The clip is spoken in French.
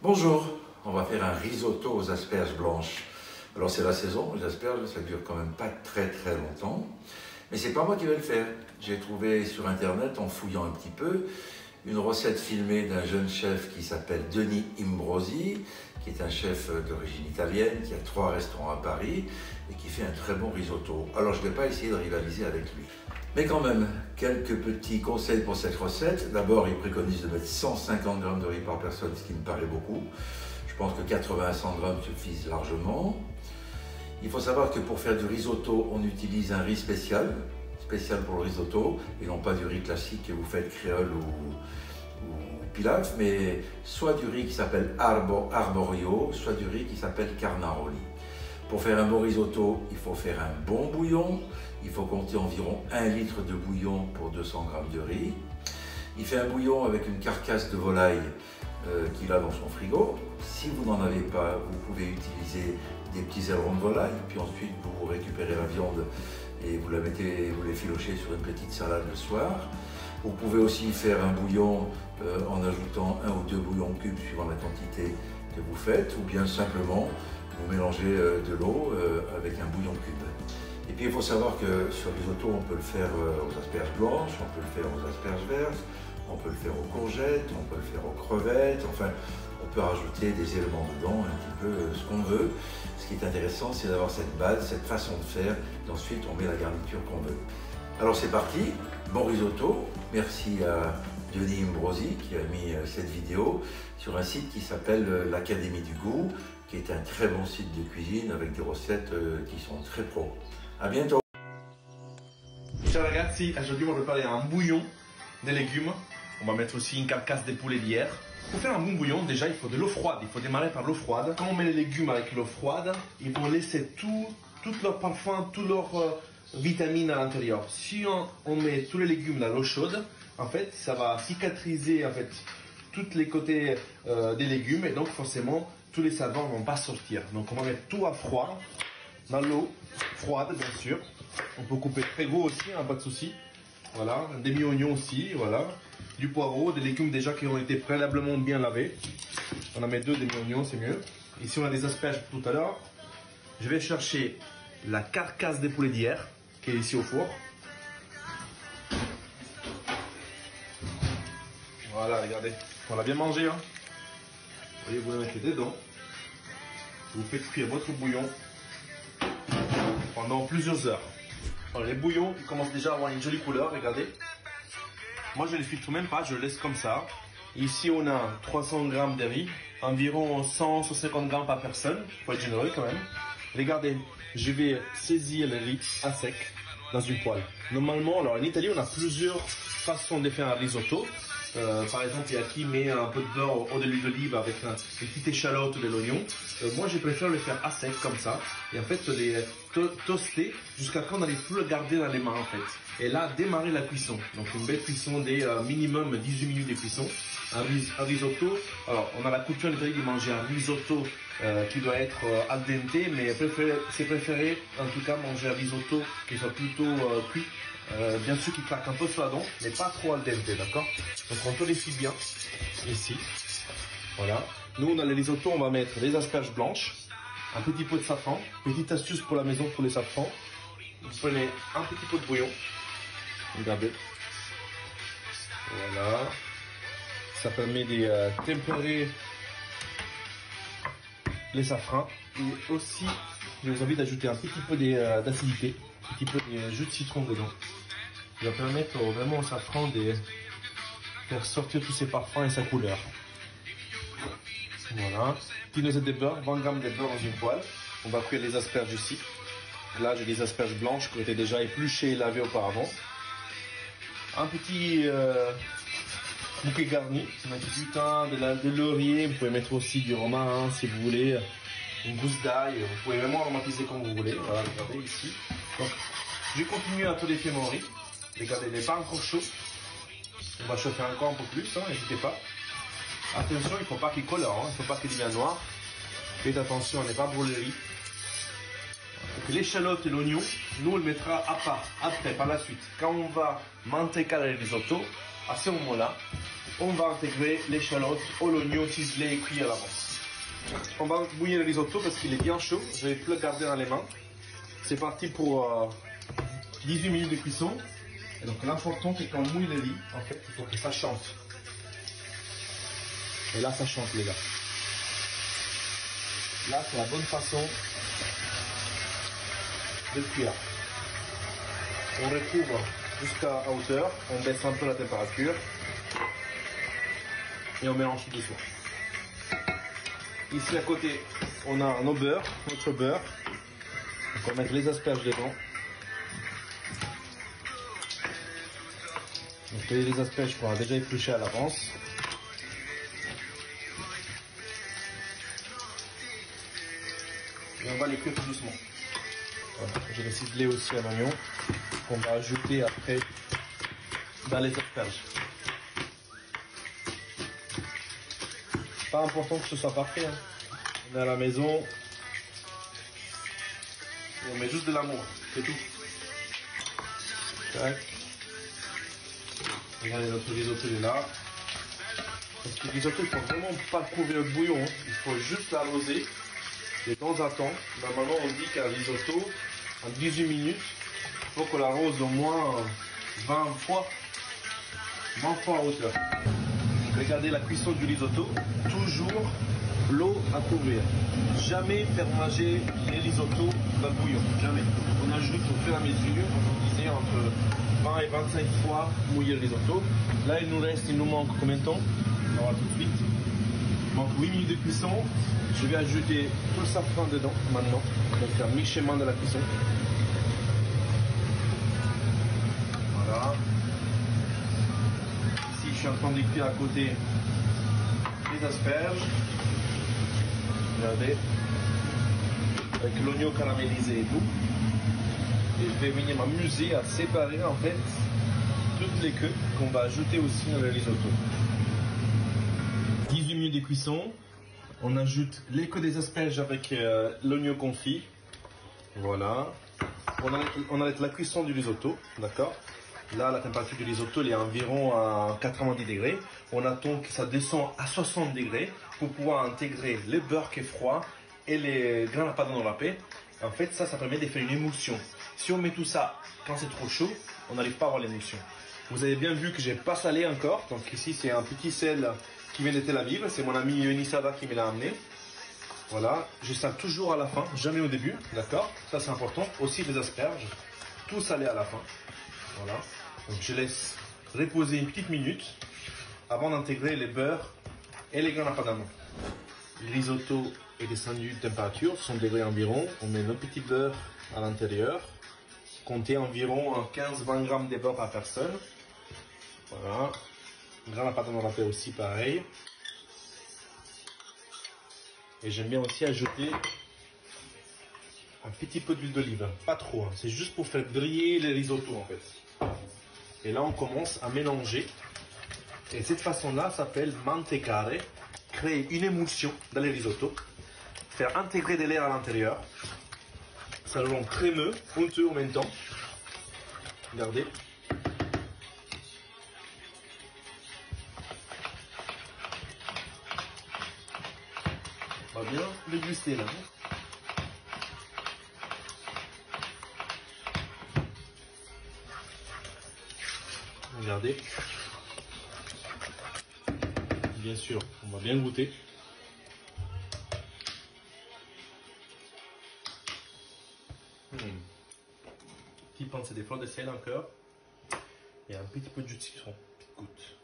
Bonjour, on va faire un risotto aux asperges blanches. Alors c'est la saison, les asperges, ça dure quand même pas très longtemps. Mais c'est pas moi qui vais le faire. J'ai trouvé sur internet, en fouillant un petit peu, une recette filmée d'un jeune chef qui s'appelle Denis Imbrosi, qui est un chef d'origine italienne, qui a 3 restaurants à Paris et qui fait un très bon risotto. Alors je ne vais pas essayer de rivaliser avec lui. Mais quand même, quelques petits conseils pour cette recette. D'abord, il préconise de mettre 150 g de riz par personne, ce qui me paraît beaucoup. Je pense que 80 à 100 g suffisent largement. Il faut savoir que pour faire du risotto, on utilise un riz spécial pour le risotto, et non pas du riz classique que vous faites créole ou pilaf, mais soit du riz qui s'appelle arborio, soit du riz qui s'appelle carnaroli. Pour faire un bon risotto, il faut faire un bon bouillon. Il faut compter environ 1 litre de bouillon pour 200 g de riz. Il fait un bouillon avec une carcasse de volaille qu'il a dans son frigo. Si vous n'en avez pas, vous pouvez utiliser des petits ailerons de volaille, puis ensuite vous récupérez la viande et vous la mettez, vous les filochez sur une petite salade le soir. Vous pouvez aussi faire un bouillon en ajoutant 1 ou 2 bouillons cubes suivant la quantité que vous faites, ou bien simplement vous mélangez de l'eau avec un bouillon cube. Et puis il faut savoir que ce risotto, on peut le faire aux asperges blanches, on peut le faire aux asperges vertes, on peut le faire aux courgettes, on peut le faire aux crevettes, enfin on peut rajouter des éléments dedans, un petit peu ce qu'on veut. Ce qui est intéressant, c'est d'avoir cette base, cette façon de faire, et ensuite on met la garniture qu'on veut. Alors c'est parti, bon risotto. Merci à Denis Imbrosi qui a mis cette vidéo sur un site qui s'appelle l'Académie du Goût, qui est un très bon site de cuisine avec des recettes qui sont très pro. À bientôt. Ciao ragazzi, aujourd'hui on va préparer un bouillon de légumes. On va mettre aussi une carcasse de poulet d'hier. Pour faire un bon bouillon, déjà il faut de l'eau froide. Il faut démarrer par l'eau froide. Quand on met les légumes avec l'eau froide, ils vont laisser tout leur parfum, toutes leurs vitamines à l'intérieur. Si on met tous les légumes dans l'eau chaude, en fait, ça va cicatriser en fait tous les côtés des légumes et donc forcément tous les saveurs ne vont pas sortir. Donc on va mettre tout à froid dans l'eau froide, bien sûr. On peut couper très gros aussi, hein, pas de souci. Voilà, un demi-oignon aussi, voilà. Du poireau, des légumes déjà qui ont été préalablement bien lavés. On en met 2 demi-oignons, c'est mieux. Ici on a des asperges tout à l'heure. Je vais chercher la carcasse des poulets d'hier, qui est ici au four. Voilà, regardez, on l'a bien mangé. Hein. Vous voyez, vous le mettez dedans. Vous faites cuire votre bouillon pendant plusieurs heures. Alors, les bouillons qui commencent déjà à avoir une jolie couleur, regardez. Moi je ne les filtre même pas, je le laisse comme ça. Ici on a 300 g de riz, environ 150 g par personne, il faut être généreux quand même. Regardez, je vais saisir le riz à sec dans une poêle. Normalement, alors en Italie on a plusieurs façons de faire un risotto. Par exemple, il y a qui met un peu de beurre ou de l'huile d'olive avec une petite échalote de l'oignon. Moi, je préfère le faire à sec comme ça. Et en fait, les toaster jusqu'à quand on n'arrive plus à le garder dans les mains en fait. Et là, démarrer la cuisson. Donc une belle cuisson des minimum 18 minutes de cuisson. Un risotto. Alors, on a la coutume en Italie de manger un risotto qui doit être al dente, mais c'est préféré en tout cas manger un risotto qui soit plutôt cuit. Bien sûr qu'il claque un peu sur la dent, mais pas trop al dente, d'accord? Donc on tolifie bien, ici. Voilà. Nous, on a les risottos, on va mettre les asperges blanches, un petit peu de safran. Petite astuce pour la maison pour les safrans. Vous prenez un petit peu de bouillon. Regardez. Voilà. Ça permet de tempérer les safrans. Et aussi, je vous invite à ajouter un petit peu d'acidité, un petit peu de jus de citron dedans. Ça va permettre vraiment au safran de faire sortir tous ses parfums et sa couleur. Voilà. Petite noisette de beurre, 20 g de beurre dans une poêle. On va cuire les asperges ici. Là, j'ai des asperges blanches qui ont été déjà épluchées et lavées auparavant. Un petit bouquet garni. On a du thym, de laurier. Vous pouvez mettre aussi du romarin si vous voulez. Une gousse d'ail. Vous pouvez vraiment aromatiser comme vous voulez. Voilà, regardez ici. Donc, je continue à tolifier mon riz. Regardez, il n'est pas encore chaud. On va chauffer encore un peu plus, hein, n'hésitez pas. Attention, il ne faut pas qu'il colore, hein, il ne faut pas qu'il devienne noir. Faites attention à ne pas brûler le riz. l'échalote et l'oignon, nous on le mettra à part, après, par la suite. Quand on va mantecarer le risotto, à ce moment-là, on va intégrer l'échalote ou l'oignon ciselé et cuit à l'avance. On va bouillir le risotto parce qu'il est bien chaud, je vais plus le garder dans les mains. C'est parti pour 18 minutes de cuisson. Et donc l'important c'est qu'on mouille le riz, en fait, il faut que ça chante. Et là ça chante les gars. Là c'est la bonne façon de cuire. On recouvre jusqu'à hauteur, on baisse un peu la température et on mélange tout doucement. Ici à côté, on a notre beurre. Donc on va mettre les asperges dedans. Donc les asperges qu'on a déjà épluchées à l'avance. Et on va les cuire tout doucement. Voilà. Je vais ciseler aussi un oignon qu'on va ajouter après dans les asperges. Pas important que ce soit parfait, hein. On est à la maison et on met juste de l'amour, c'est tout. Tac. Regardez notre risotto est là. Parce que le risotto, il ne faut vraiment pas couvrir le bouillon, hein. Il faut juste l'arroser. De temps en temps, normalement on dit qu'un risotto, en 18 minutes, il faut qu'on l'arrose au moins 20 fois à hauteur. Regardez la cuisson du risotto, toujours l'eau à couvrir. Jamais faire manger les risottos dans le bouillon, jamais. On ajoute au fur et à mesure, on disait entre 20 et 25 fois mouiller le risotto. Là il nous manque combien de temps? On va voir tout de suite. Il manque 8 minutes de cuisson. Je vais ajouter tout le safran dedans maintenant, donc faire mi-chemin de la cuisson. Voilà. Ici je suis en train de cuire à côté les asperges. Regardez, avec l'oignon caramélisé et tout. Et je vais venir m'amuser à séparer en fait toutes les queues qu'on va ajouter aussi dans le risotto. 18 minutes de cuisson. On ajoute les queues des asperges avec l'oignon confit. Voilà. On arrête la cuisson du risotto, d'accord? Là, la température du risotto elle est environ à 90 degrés. On attend que ça descende à 60 degrés pour pouvoir intégrer le beurre qui est froid et les grains à padano râpés. En fait, ça permet de faire une émulsion. Si on met tout ça quand c'est trop chaud, on n'arrive pas à avoir l'émulsion. Vous avez bien vu que j'ai pas salé encore. Donc ici, c'est un petit sel qui vient de Tel Aviv. C'est mon ami Yonisada qui me l'a amené. Voilà. Je sale toujours à la fin, jamais au début. D'accord? Ça, c'est important. Aussi les asperges. Tout salé à la fin. Voilà. Donc je laisse reposer une petite minute avant d'intégrer les beurres et les grains à padano. Le risotto est descendu de température, 100 degrés environ. On met nos petits beurres à l'intérieur. Comptez environ 15-20 grammes de beurre par personne. Voilà. Grains à padano râpé aussi pareil. Et j'aime bien aussi ajouter un petit peu d'huile d'olive, pas trop, hein. C'est juste pour faire briller les risottos en fait. Et là on commence à mélanger. Et cette façon-là s'appelle mantecare, créer une émulsion dans les risottos, faire intégrer de l'air à l'intérieur. Ça le rend crémeux, onctueux en même temps. Regardez. On va bien déguster là. Regardez. Bien sûr, on va bien goûter. Petit pincée des fleurs de sel encore. Et un petit peu de jus de citron. Goûte.